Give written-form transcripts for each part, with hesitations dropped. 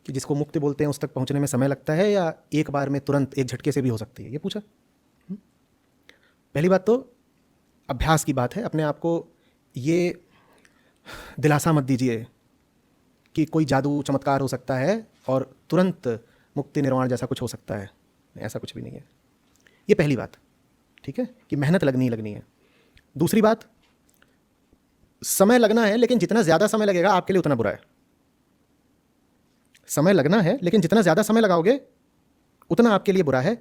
कि जिसको मुक्ति बोलते हैं उस तक पहुंचने में समय लगता है या एक बार में तुरंत एक झटके से भी हो सकती है, ये पूछा। पहली बात तो अभ्यास की बात है। अपने आप को ये दिलासा मत दीजिए कि कोई जादू चमत्कार हो सकता है और तुरंत मुक्ति निर्वाण जैसा कुछ हो सकता है, ऐसा कुछ भी नहीं है। ये पहली बात, ठीक है, कि मेहनत लगनी है। दूसरी बात, समय लगना है, लेकिन जितना ज़्यादा समय लगेगा आपके लिए उतना बुरा है। समय लगना है, लेकिन जितना ज़्यादा समय लगाओगे उतना आपके लिए बुरा है।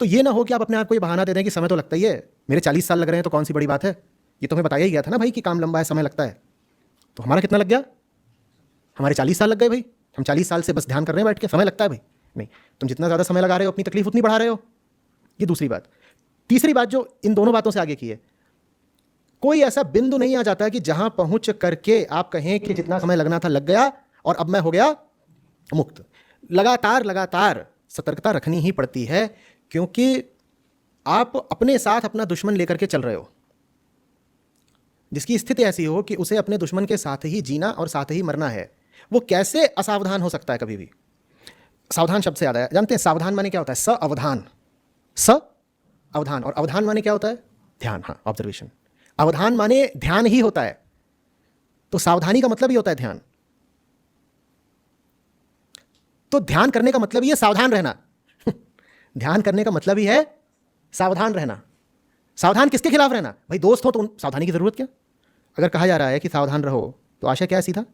तो ये ना हो कि आप अपने आप को ये बहाना दे दें कि समय तो लगता ही है, मेरे 40 साल लग रहे हैं तो कौन सी बड़ी बात है। ये तो हमें बताया ही गया था ना भाई कि काम लंबा है, समय लगता है। तो हमारा कितना लग गया? हमारे 40 साल लग गए भाई। हम 40 साल से बस ध्यान कर रहे हैं बैठ के, समय लगता है भाई? नहीं, तुम जितना ज़्यादा समय लगा रहे हो अपनी तकलीफ उतनी बढ़ा रहे हो। ये दूसरी बात। तीसरी बात जो इन दोनों बातों से आगे की है, कोई ऐसा बिंदु नहीं आ जाता कि जहां पहुंच करके आप कहें कि जितना समय लगना था लग गया और अब मैं हो गया मुक्त। लगातार सतर्कता रखनी ही पड़ती है, क्योंकि आप अपने साथ अपना दुश्मन लेकर के चल रहे हो। जिसकी स्थिति ऐसी हो कि उसे अपने दुश्मन के साथ ही जीना और साथ ही मरना है, वो कैसे असावधान हो सकता है कभी भी? सावधान शब्द से याद आया, जानते हैं सावधान माने क्या होता है? अवधान। और अवधान माने क्या होता है? ध्यान। हाँ, ऑब्जर्वेशन। अवधान माने ध्यान ही होता है, तो सावधानी का मतलब ही होता है ध्यान। तो ध्यान करने का मतलब ही है सावधान रहना। ध्यान करने का मतलब ही है सावधान रहना। सावधान किसके खिलाफ रहना? भाई दोस्त हो तो सावधानी की जरूरत क्या? अगर कहा जा रहा है कि सावधान रहो, तो आशय क्या है सीधा?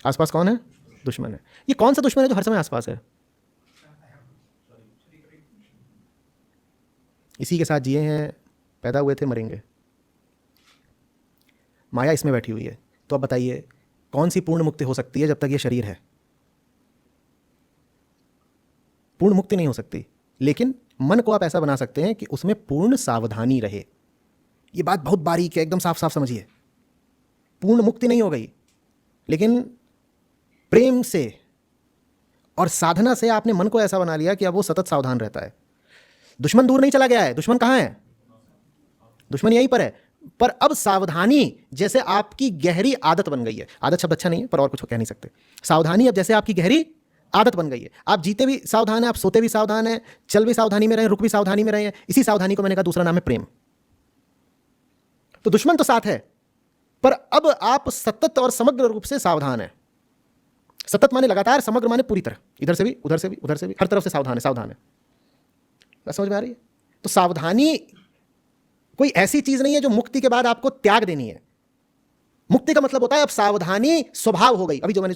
आसपास कौन है? दुश्मन है। ये कौन सा दुश्मन है जो हर समय आसपास है? इसी के साथ जिए हैं, पैदा हुए थे, मरेंगे। माया इसमें बैठी हुई है। तो अब बताइए कौन सी पूर्ण मुक्ति हो सकती है जब तक ये शरीर है? पूर्ण मुक्ति नहीं हो सकती, लेकिन मन को आप ऐसा बना सकते हैं कि उसमें पूर्ण सावधानी रहे। ये बात बहुत बारीक है, एकदम साफ साफ समझिए। पूर्ण मुक्ति नहीं हो गई, लेकिन प्रेम से और साधना से आपने मन को ऐसा बना लिया कि अब वो सतत सावधान रहता है। दुश्मन दूर नहीं चला गया है। दुश्मन कहाँ है? दुश्मन यहीं पर है। पर अब सावधानी जैसे आपकी गहरी आदत बन गई है। आदत शब्द अच्छा नहीं है, पर और कुछ कह नहीं सकते। सावधानी अब जैसे आपकी गहरी आदत बन गई है। आप जीते भी सावधान हैं, आप सोते भी सावधान हैं, चल भी सावधानी में रहे, रुक भी सावधानी में रहे हैं। इसी सावधानी को मैंने कहा दूसरा नाम है प्रेम। तो दुश्मन तो साथ है, पर अब आप सतत और समग्र रूप से सावधान है। सतत माने लगातार, समग्र माने पूरी तरह, इधर से भी, उधर से भी, उधर से भी, हर तरफ से सावधान है। समझ में आ रही है? तो सावधानी कोई ऐसी चीज नहीं है जो मुक्ति के बाद आपको त्याग देनी है। मुक्ति का मतलब होता है अब सावधानी स्वभाव हो गई। अभी जो मैंने